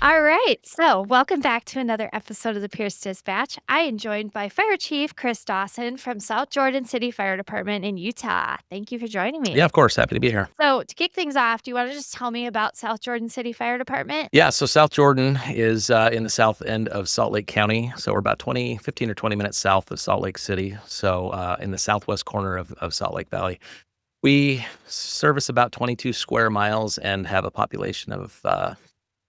All right. So, welcome back to another episode of the Pierce Dispatch. I am joined by Fire Chief Chris Dawson from South Jordan City Fire Department in Utah. Thank you for joining Yeah, me. of course. Happy to be here. So, to kick things off, do you want to just tell me about South Jordan City Fire Department? Yeah, so South Jordan is in the south end of Salt Lake County. So we're about 15 or 20 minutes south of Salt Lake City. So in the southwest corner of Salt Lake Valley. We service about 22 square miles and have a population of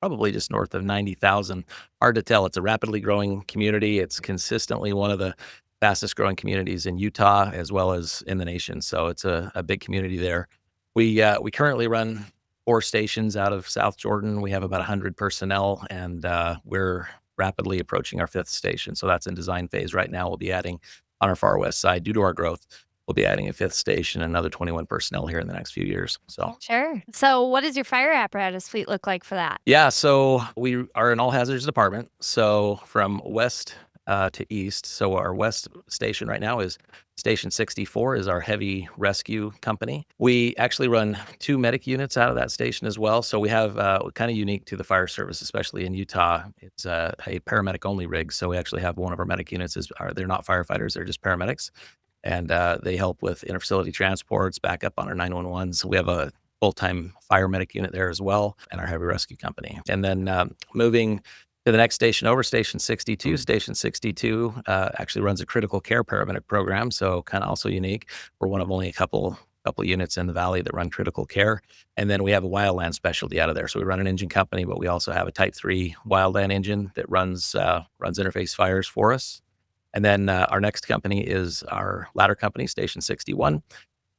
probably just north of 90,000. Hard to tell. It's a rapidly growing community. It's consistently one of the fastest growing communities in Utah as well as in the nation. So it's a big community there. We currently run 4 stations out of South Jordan. We have about 100 personnel, and we're rapidly approaching our 5th station. So that's in design phase right now. We'll be adding on our far west side, due to our growth, we'll be adding a 5th station, another 21 personnel here in the next few years. So Sure. So, what does your fire apparatus fleet look like for that? yeah, so we are an all hazards department. So from west to east. So our west station right now is Station 64 is our heavy rescue company. We actually run 2 medic units out of that station as well. So we have kind of unique to the fire service, especially in Utah. It's a paramedic only rig. So we actually have one of our medic units they're not firefighters, they're just paramedics. And they help with interfacility transports, backup on our 911s. We have a full-time fire medic unit there as well, and our heavy rescue company. And then moving to the next station over, Station 62. Station 62 actually runs a critical care paramedic program, so kind of also unique. We're one of only a couple units in the valley that run critical care. And then we have a wildland specialty out of there. So we run an engine company, but we also have a Type 3 wildland engine that runs interface fires for us. And then our next company is our ladder company, Station 61.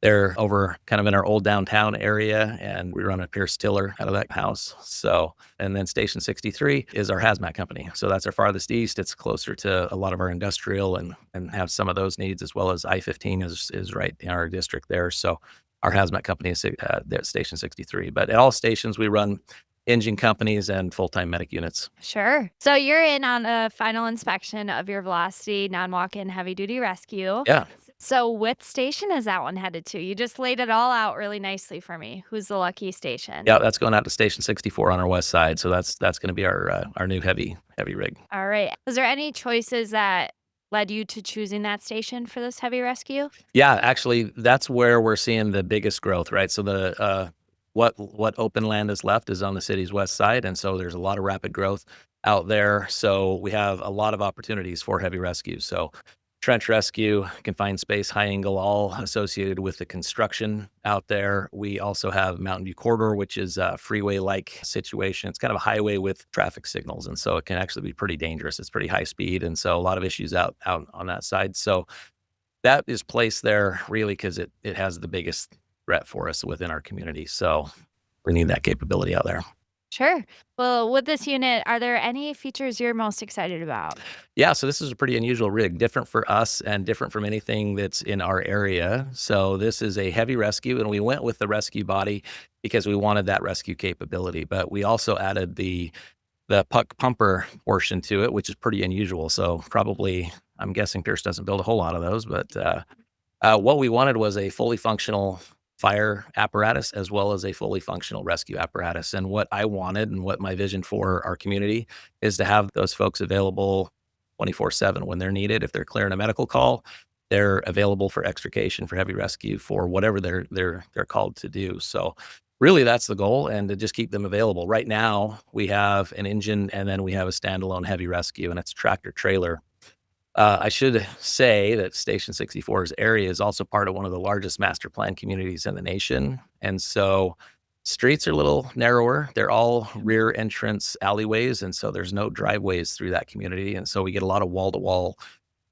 They're over kind of in our old downtown area, and we run a Pierce tiller out of that house. So, and then Station 63 is our hazmat company. So that's our farthest east. It's closer to a lot of our industrial and have some of those needs, as well as I-15 is right in our district there. So our hazmat company is Station 63. But at all stations, we run engine companies and full-time medic units. Sure. So, you're in on a final inspection of your Velocity non walk in heavy duty rescue. Yeah. So, what station is that one headed to? You just laid it all out really nicely for me. Who's the lucky station? Yeah, that's going out to Station 64 on our west side. So that's going to be our new heavy rig. All right. Was there any choices that led you to choosing that station for this heavy rescue? Yeah, actually, that's where we're seeing the biggest growth, right? So the what open land is left is on the city's west side, and so there's a lot of rapid growth out there. So we have a lot of opportunities for heavy rescue. So trench rescue, confined space, high angle, all associated with the construction out there. We also have Mountain View Corridor, which is a freeway-like situation. It's kind of a highway with traffic signals, and so it can actually be pretty dangerous. It's pretty high speed, and so a lot of issues out on that side. So that is placed there really because it has the biggest threat for us within our community. So we need that capability out there. Sure. Well, with this unit, are there any features you're most excited about? Yeah, so this is a pretty unusual rig, different for us and different from anything that's in our area. So this is a heavy rescue, and we went with the rescue body because we wanted that rescue capability. But we also added the PUC pumper portion to it, which is pretty unusual. So probably, I'm guessing Pierce doesn't build a whole lot of those, but what we wanted was a fully functional fire apparatus as well as a fully functional rescue apparatus. And what I wanted and what my vision for our community is to have those folks available 24/7 when they're needed. If they're clearing a medical call, they're available for extrication, for heavy rescue, for whatever they're called to do. So really that's the goal, and to just keep them available. Right now we have an engine, and then we have a standalone heavy rescue, and it's a tractor trailer. I should say that Station 64's area is also part of one of the largest master plan communities in the nation. And so streets are a little narrower. They're all rear entrance alleyways. And so there's no driveways through that community. And so we get a lot of wall to wall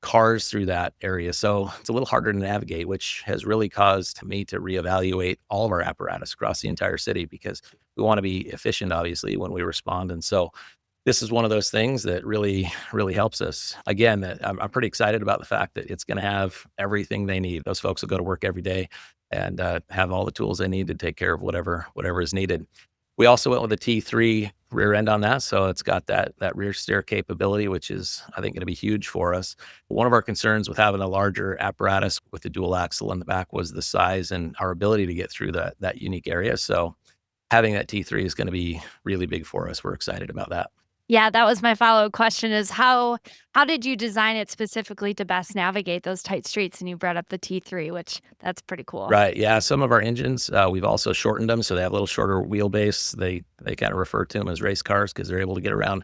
cars through that area. So it's a little harder to navigate, which has really caused me to reevaluate all of our apparatus across the entire city, because we want to be efficient, obviously, when we respond. And so this is one of those things that really, really helps us. Again, I'm pretty excited about the fact that it's going to have everything they need. Those folks will go to work every day and have all the tools they need to take care of whatever is needed. We also went with a T3 rear end on that, so it's got that rear steer capability, which is, I think, going to be huge for us. One of our concerns with having a larger apparatus with the dual axle in the back was the size and our ability to get through that unique area. So having that T3 is going to be really big for us. We're excited about that. Yeah, that was my follow-up question is how did you design it specifically to best navigate those tight streets? And you brought up the T3, which that's pretty cool. Right. Yeah. Some of our engines, we've also shortened them. So they have a little shorter wheelbase. They kind of refer to them as race cars because they're able to get around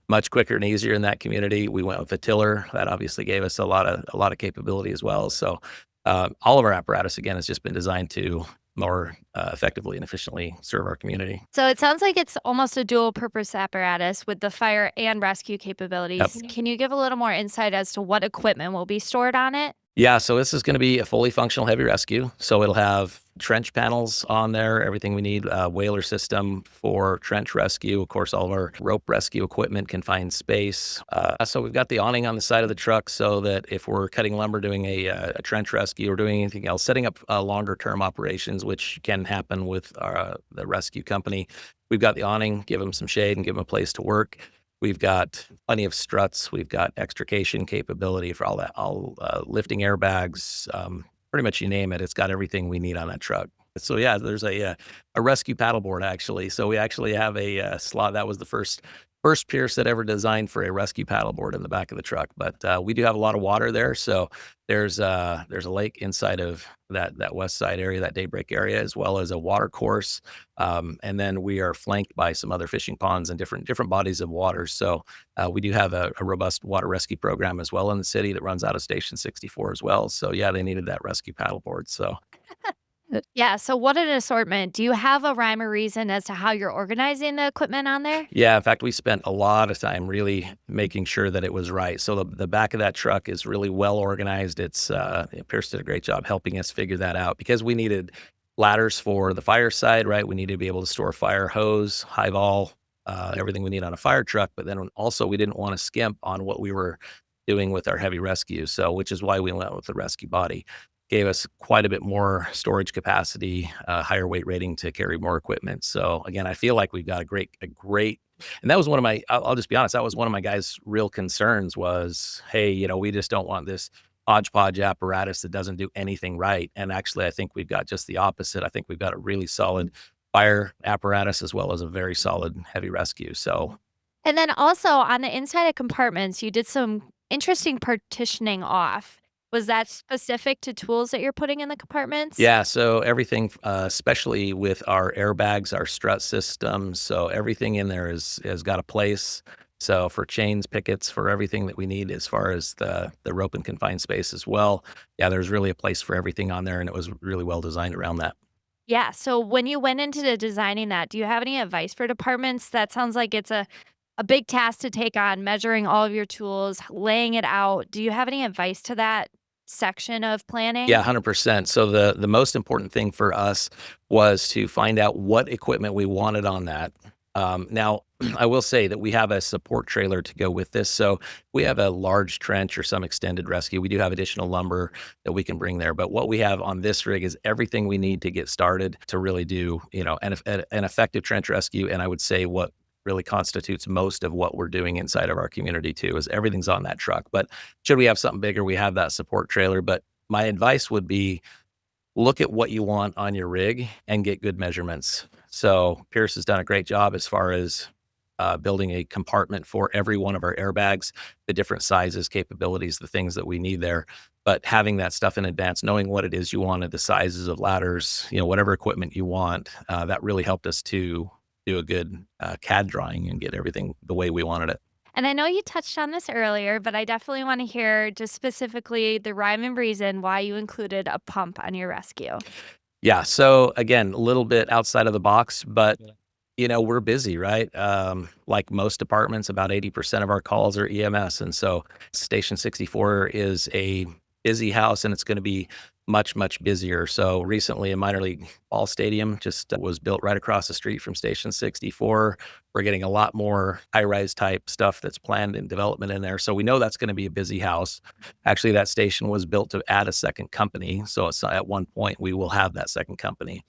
much quicker and easier in that community. We went with a tiller that obviously gave us a lot of capability as well. So all of our apparatus again has just been designed to more effectively and efficiently serve our community. So it sounds like it's almost a dual purpose apparatus with the fire and rescue Yep. capabilities. Can you give a little more insight as to what equipment will be stored on it? Yeah, so this is going to be a fully functional heavy rescue. So it'll have trench panels on there, everything we need, whaler system for trench rescue. Of course, all of our rope rescue equipment, confined space. So we've got the awning on the side of the truck so that if we're cutting lumber, doing a trench rescue or doing anything else, setting up longer term operations, which can happen with the rescue company, we've got the awning, give them some shade and give them a place to work. We've got plenty of struts. We've got extrication capability for all that, all lifting airbags, pretty much you name it. It's got everything we need on that truck. So yeah, there's a rescue paddleboard actually. So we actually have a slot. That was the first Pierce that ever designed for a rescue paddleboard in the back of the truck. But we do have a lot of water there, so there's a lake inside of that west side area, that Daybreak area, as well as a water course, and then we are flanked by some other fishing ponds and different bodies of water. So we do have a robust water rescue program as well in the city that runs out of Station 64 as well. So yeah, they needed that rescue paddleboard. So Yeah, so what an assortment. Do you have a rhyme or reason as to how you're organizing the equipment on there? yeah, in fact, we spent a lot of time really making sure that it was right. So the back of that truck is really well organized. Pierce did a great job helping us figure that out because we needed ladders for the fire side, right? We needed to be able to store fire hose, high vol, everything we need on a fire truck. But then also we didn't want to skimp on what we were doing with our heavy rescue. So which is why we went with the rescue body. Gave us quite a bit more storage capacity, higher weight rating to carry more equipment. So again, I feel like we've got a great, and that was one of my, I'll just be honest, that was one of my guys' real concerns was, hey, we just don't want this hodgepodge apparatus that doesn't do anything right. And actually, I think we've got just the opposite. I think we've got a really solid fire apparatus as well as a very solid heavy rescue. So And then also on the inside of compartments, you did some interesting partitioning off. Was that specific to tools that you're putting in the compartments? yeah, so everything, especially with our airbags, our strut systems, so everything in there has got a place. So for chains, pickets, for everything that we need as far as the rope and confined space as well. Yeah, there's really a place for everything on there, and it was really well designed around that. Yeah. So when you went into the designing that, do you have any advice for departments? That sounds like it's a big task to take on, measuring all of your tools, laying it out. Do you have any advice to that section of Yeah, planning? 100%. So the most important thing for us was to find out what equipment we wanted on that. Now, I will say that we have a support trailer to go with this. So we have a large trench or some extended rescue. We do have additional lumber that we can bring there. But what we have on this rig is everything we need to get started to really do, an effective trench rescue. And I would say what really constitutes most of what we're doing inside of our community too is everything's on that truck. But should we have something bigger, we have that support trailer. But my advice would be look at what you want on your rig and get good measurements. So Pierce has done a great job as far as building a compartment for every one of our airbags, the different sizes, capabilities, the things that we need there. But having that stuff in advance, knowing what it is you wanted, the sizes of ladders, whatever equipment you want, that really helped us to do a good CAD drawing and get everything the way we wanted it. And I know you touched on this earlier, but I definitely want to hear just specifically the rhyme and reason why you included a pump on your rescue. Yeah. So again, a little bit outside of the box, but we're busy, right? Like most departments, about 80% of our calls are EMS. And so Station 64 is a busy house and it's going to be much, much busier. So recently a minor league ball stadium just was built right across the street from Station 64. We're getting a lot more high-rise type stuff that's planned in development in there. So we know that's going to be a busy house. Actually, that station was built to add a second company. So at one point we will have that second company.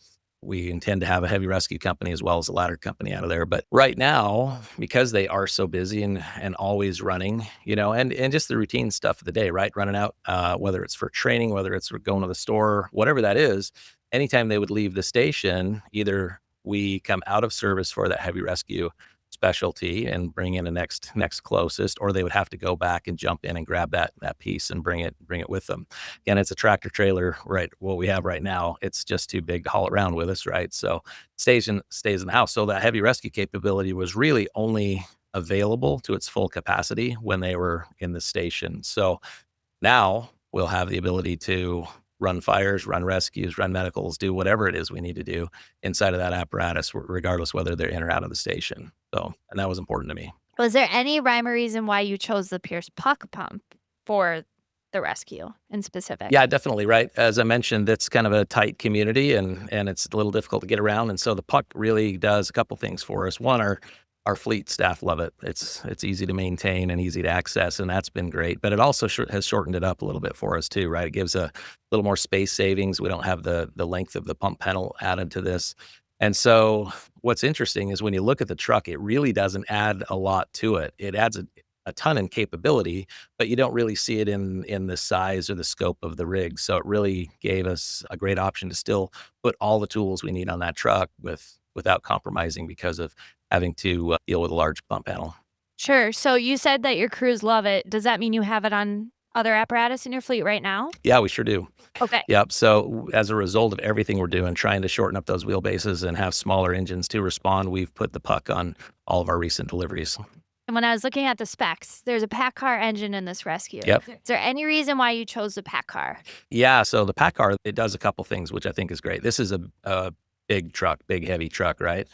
We intend to have a heavy rescue company as well as a ladder company out of there. But right now, because they are so busy and always running, and just the routine stuff of the day, right? Running out, whether it's for training, whether it's for going to the store, whatever that is, anytime they would leave the station, either we come out of service for that heavy rescue specialty and bring in a next closest, or they would have to go back and jump in and grab that piece and bring it with them. Again, it's a tractor trailer, right? What we have right now, it's just too big to haul around with us, right? So stays in the house. So that heavy rescue capability was really only available to its full capacity when they were in the station. So now we'll have the ability to run fires, run rescues, run medicals, do whatever it is we need to do inside of that apparatus, regardless whether they're in or out of the station. So, and that was important to me. Was there any rhyme or reason why you chose the Pierce puck pump for the rescue in specific? Yeah, definitely, right? As I mentioned, it's kind of a tight community and it's a little difficult to get around. And so the puck really does a couple things for us. One, our fleet staff love it. It's easy to maintain and easy to access, and that's been great. But it also has shortened it up a little bit for us too, right? It gives a little more space savings. We don't have the length of the pump panel added to this. And so what's interesting is when you look at the truck, it really doesn't add a lot to it. It adds a ton in capability, but you don't really see it in the size or the scope of the rig. So it really gave us a great option to still put all the tools we need on that truck without compromising because of having to deal with a large pump panel. Sure. So you said that your crews love it. Does that mean you have it on other apparatus in your fleet right now? Yeah, we sure do. Okay. Yep. So as a result of everything we're doing, trying to shorten up those wheelbases and have smaller engines to respond, we've put the puck on all of our recent deliveries. And when I was looking at the specs, there's a PACCAR engine in this rescue. Yep. Is there any reason why you chose the PACCAR? Yeah. So the PACCAR, it does a couple things, which I think is great. This is a big truck, big, heavy truck, right?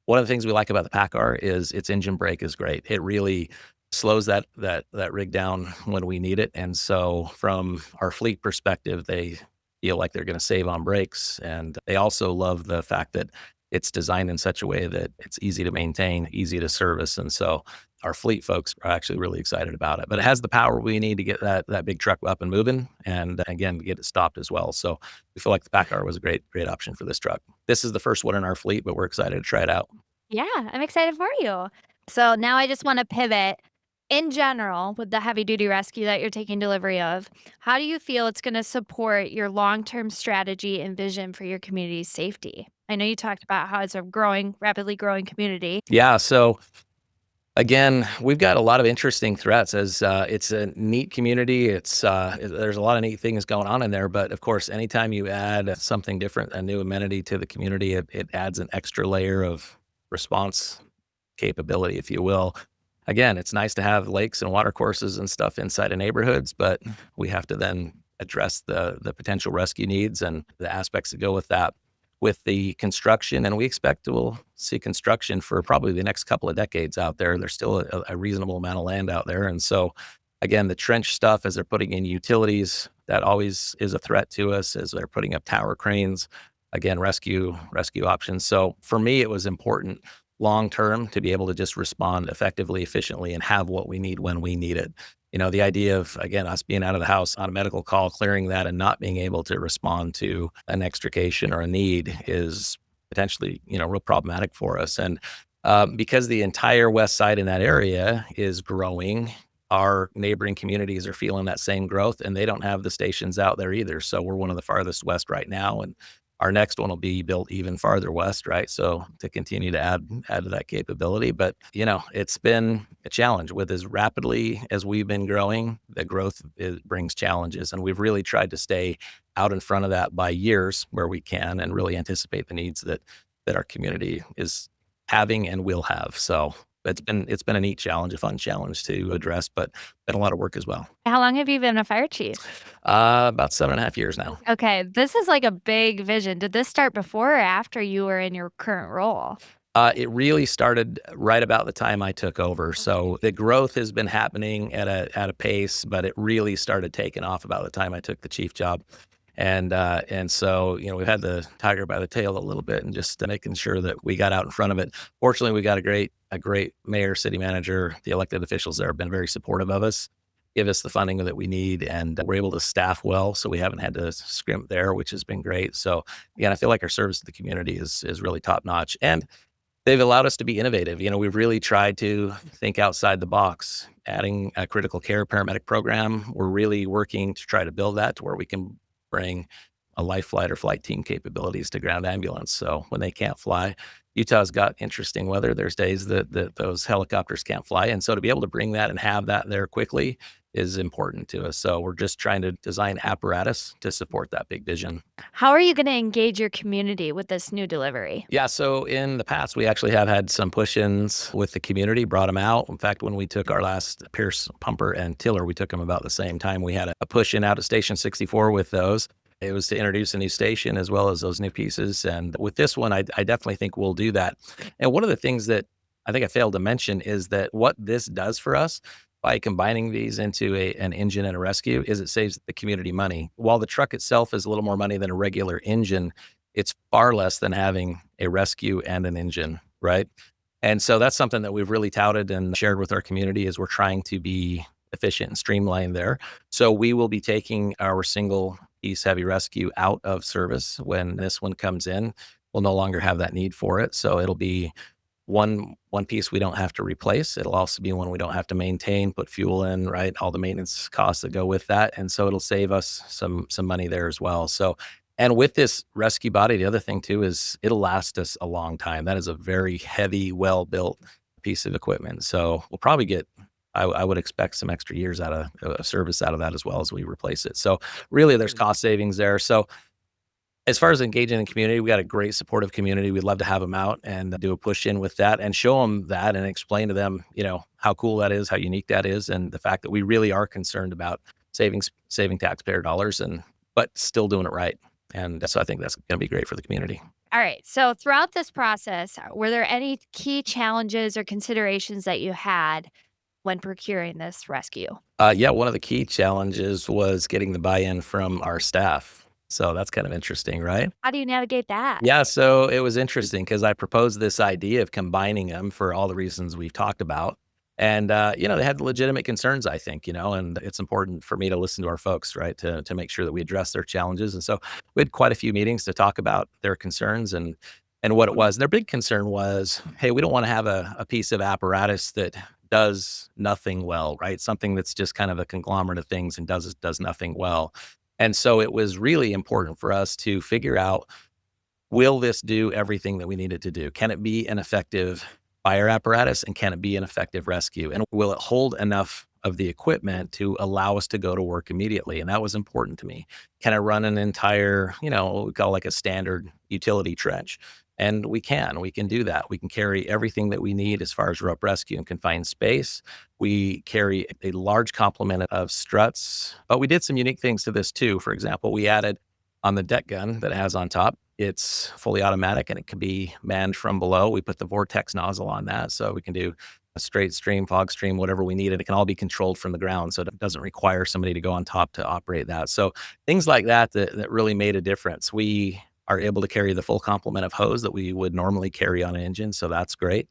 One of the things we like about the PACCAR is its engine brake is great. It really slows that rig down when we need it. And so from our fleet perspective, they feel like they're going to save on brakes. And they also love the fact that it's designed in such a way that it's easy to maintain, easy to service. And so our fleet folks are actually really excited about it. But it has the power we need to get that big truck up and moving, and again, get it stopped as well. So we feel like the PACCAR was a great option for this truck. This is the first one in our fleet, but we're excited to try it out. Yeah, I'm excited for you. So now I just want to pivot. In general, with the heavy duty rescue that you're taking delivery of, how do you feel it's going to support your long term strategy and vision for your community's safety? I know you talked about how it's a rapidly growing community. Yeah. So again, we've got a lot of interesting threats as it's a neat community. There's a lot of neat things going on in there. But of course, anytime you add something different, a new amenity to the community, it adds an extra layer of response capability, if you will. Again, it's nice to have lakes and water courses and stuff inside of neighborhoods, but we have to then address the potential rescue needs and the aspects that go with that. With the construction, and we expect we'll see construction for probably the next couple of decades out there. There's still a reasonable amount of land out there. And so, again, the trench stuff as they're putting in utilities, that always is a threat to us as they're putting up tower cranes. Again, rescue options. So for me, it was important long term to be able to just respond effectively, efficiently, and have what we need when we need it. You know, the idea of, again, us being out of the house on a medical call, clearing that and not being able to respond to an extrication or a need is potentially, real problematic for us. And because the entire west side in that area is growing, our neighboring communities are feeling that same growth, and they don't have the stations out there either. So we're one of the farthest west right now, and our next one will be built even farther west, right? So to continue to add to that capability. But, it's been a challenge with as rapidly as we've been growing, the growth brings challenges. And we've really tried to stay out in front of that by years where we can and really anticipate the needs that our community is having and will have. So it's been a neat challenge, a fun challenge to address, but been a lot of work as well. How long have you been a fire chief? About 7.5 years now. Okay, this is like a big vision. Did this start before or after you were in your current role? It really started right about the time I took over. So the growth has been happening at a pace, but it really started taking off about the time I took the chief job. And so, we've had the tiger by the tail a little bit and just making sure that we got out in front of it. Fortunately, we got a great mayor, city manager. The elected officials there have been very supportive of us, give us the funding that we need, and we're able to staff well. So we haven't had to scrimp there, which has been great. So again, I feel like our service to the community is really top notch, and they've allowed us to be innovative. We've really tried to think outside the box, adding a critical care paramedic program. We're really working to try to build that to where we can bring a life flight or flight team capabilities to ground ambulance. So when they can't fly, Utah's got interesting weather. There's days that those helicopters can't fly. And so to be able to bring that and have that there quickly is important to us. So we're just trying to design apparatus to support that big vision. How are you gonna engage your community with this new delivery? Yeah, so in the past, we actually have had some push-ins with the community, brought them out. In fact, when we took our last Pierce pumper and tiller, we took them about the same time. We had a push-in out at Station 64 with those. It was to introduce a new station as well as those new pieces. And with this one, I definitely think we'll do that. And one of the things that I think I failed to mention is that what this does for us by combining these into an engine and a rescue is it saves the community money. While the truck itself is a little more money than a regular engine, it's far less than having a rescue and an engine, right? And so that's something that we've really touted and shared with our community is we're trying to be efficient and streamlined there. So we will be taking our single piece heavy rescue out of service when this one comes in. We'll no longer have that need for it. So it'll be one piece we don't have to replace. It'll also be one we don't have to maintain, put fuel in, right? All the maintenance costs that go with that. And so it'll save us some money there as well. So and with this rescue body, the other thing too is it'll last us a long time. That is a very heavy, well-built piece of equipment. So we'll probably get I would expect some extra years out of service out of that as well as we replace it. So really there's cost savings there. So as far as engaging the community, we got a great supportive community. We'd love to have them out and do a push in with that and show them that and explain to them, how cool that is, how unique that is, and the fact that we really are concerned about saving taxpayer dollars but still doing it right. And so I think that's going to be great for the community. All right. So throughout this process, were there any key challenges or considerations that you had when procuring this rescue? Yeah, one of the key challenges was getting the buy-in from our staff. So that's kind of interesting, right? How do you navigate that? Yeah, so it was interesting because I proposed this idea of combining them for all the reasons we've talked about. And, they had legitimate concerns, I think, and it's important for me to listen to our folks, right, to make sure that we address their challenges. And so we had quite a few meetings to talk about their concerns and what it was. Their big concern was, hey, we don't want to have a piece of apparatus that does nothing well, right? Something that's just kind of a conglomerate of things and does nothing well. And so it was really important for us to figure out, will this do everything that we need it to do? Can it be an effective fire apparatus and can it be an effective rescue? And will it hold enough of the equipment to allow us to go to work immediately? And that was important to me. Can I run an entire, what we call like a standard utility trench? And we can do that. We can carry everything that we need as far as rope rescue and confined space. We carry a large complement of struts, but we did some unique things to this too. For example, we added on the deck gun that it has on top, it's fully automatic and it can be manned from below. We put the vortex nozzle on that so we can do a straight stream, fog stream, whatever we need. And it can all be controlled from the ground. So it doesn't require somebody to go on top to operate that. So things like that really made a difference. We are able to carry the full complement of hose that we would normally carry on an engine. So that's great.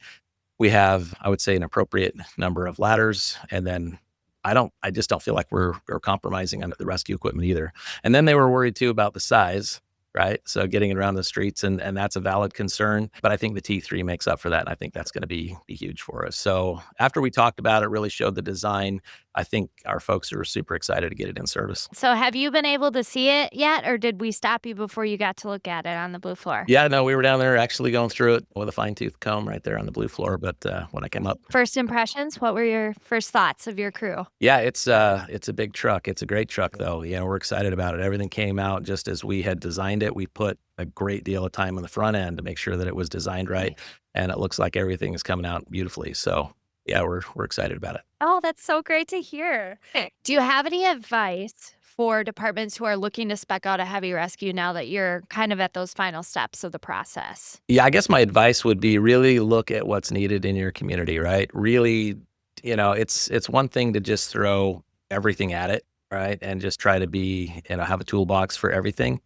We have, I would say, an appropriate number of ladders. And then I just don't feel like we're compromising on the rescue equipment either. And then they were worried too about the size, right? So getting it around the streets and that's a valid concern. But I think the T3 makes up for that. And I think that's going to be huge for us. So after we talked about it, really showed the design, I think our folks are super excited to get it in service. So have you been able to see it yet, or did we stop you before you got to look at it on the blue floor? Yeah, no, we were down there actually going through it with a fine tooth comb right there on the blue floor. But when I came up, First impressions, what were your first thoughts of your crew? yeah, it's a big truck. It's a great truck though. We're excited about it. Everything came out just as we had designed it. We put a great deal of time on the front end to make sure that it was designed right. And it looks like everything is coming out beautifully. So yeah, we're excited about it. Oh, that's so great to hear. Do you have any advice for departments who are looking to spec out a heavy rescue now that you're kind of at those final steps of the process? Yeah, I guess my advice would be really look at what's needed in your community, right? Really, it's one thing to just throw everything at it, right? And just try to have a toolbox for everything.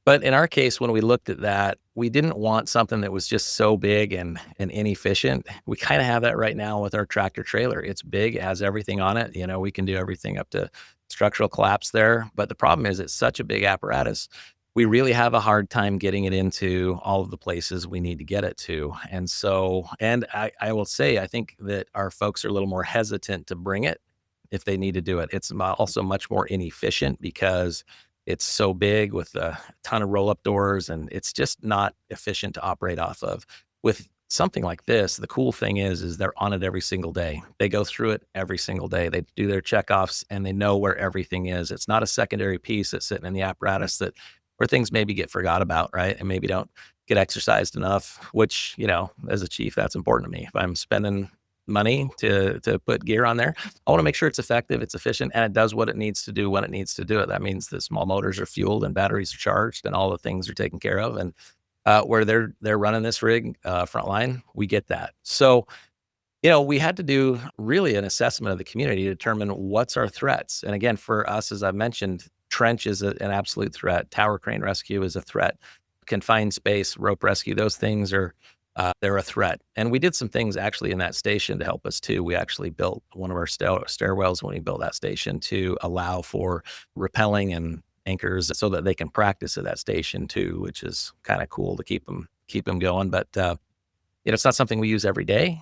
But in our case, when we looked at that, we didn't want something that was just so big and inefficient. We kind of have that right now with our tractor trailer. It's big, it has everything on it. We can do everything up to structural collapse there. But the problem is it's such a big apparatus. We really have a hard time getting it into all of the places we need to get it to. And so, I will say, I think that our folks are a little more hesitant to bring it if they need to do it. It's also much more inefficient because It's so big with a ton of roll up doors, and it's just not efficient to operate off of. With something like this, the cool thing is they're on it every single day. They go through it every single day. They do their checkoffs and they know where everything is. It's not a secondary piece that's sitting in the apparatus that where things maybe get forgot about, right? And maybe don't get exercised enough, which, as a chief, that's important to me. If I'm spending money to put gear on there, I want to make sure it's effective, it's efficient, and it does what it needs to do when it needs to do it. That means the small motors are fueled and batteries are charged and all the things are taken care of. And where they're running this rig frontline, we get that. So we had to do really an assessment of the community to determine what's our threats. And again, for us, as I mentioned, trench is an absolute threat. Tower crane rescue is a threat. Confined space, rope rescue, those things are they're a threat. And we did some things actually in that station to help us too. We actually built one of our stairwells when we built that station to allow for rappelling and anchors so that they can practice at that station too, which is kind of cool to keep them going. But it's not something we use every day.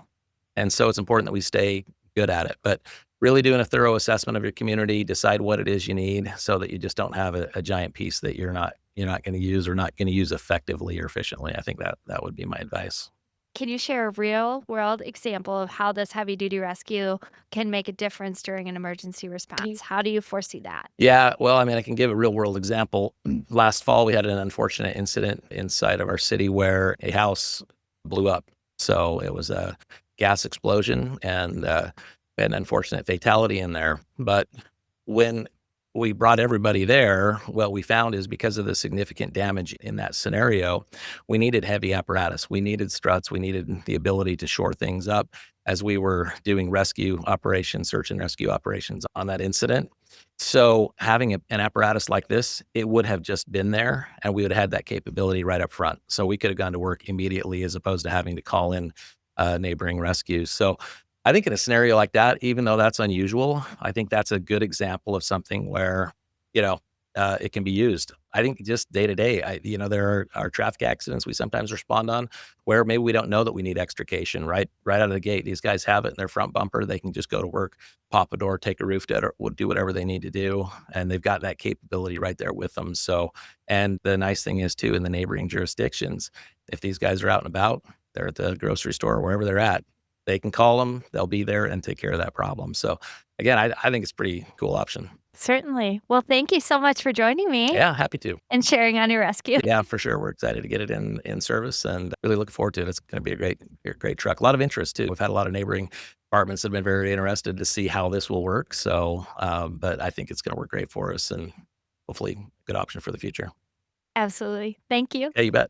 And so it's important that we stay good at it. But really doing a thorough assessment of your community, decide what it is you need so that you just don't have a giant piece that you're not going to use or not going to use effectively or efficiently. I think that would be my advice. Can you share a real world example of how this heavy duty rescue can make a difference during an emergency response? How do you foresee that? Yeah, well, I mean, I can give a real world example. Last fall, we had an unfortunate incident inside of our city where a house blew up. So it was a gas explosion and an unfortunate fatality in there. But when we brought everybody there, what we found is because of the significant damage in that scenario, we needed heavy apparatus. We needed struts. We needed the ability to shore things up as we were doing rescue operations, search and rescue operations on that incident. So having an apparatus like this, it would have just been there and we would have had that capability right up front. So we could have gone to work immediately as opposed to having to call in neighboring rescues. So I think in a scenario like that, even though that's unusual, I think that's a good example of something where, it can be used. I think just day to day, there are traffic accidents we sometimes respond on where maybe we don't know that we need extrication right out of the gate. These guys have it in their front bumper. They can just go to work, pop a door, take a roof dead, or do whatever they need to do. And they've got that capability right there with them. So, and the nice thing is too, in the neighboring jurisdictions, if these guys are out and about, they're at the grocery store or wherever they're at, they can call them, they'll be there and take care of that problem. So again, I think it's a pretty cool option. Certainly. Well, thank you so much for joining me Yeah, happy to. and sharing on your rescue. Yeah, for sure. We're excited to get it in service and really looking forward to it. It's going to be a great truck. A lot of interest too. We've had a lot of neighboring departments that have been very interested to see how this will work. So, but I think it's going to work great for us and hopefully a good option for the future. Absolutely. Thank you. Yeah, you bet.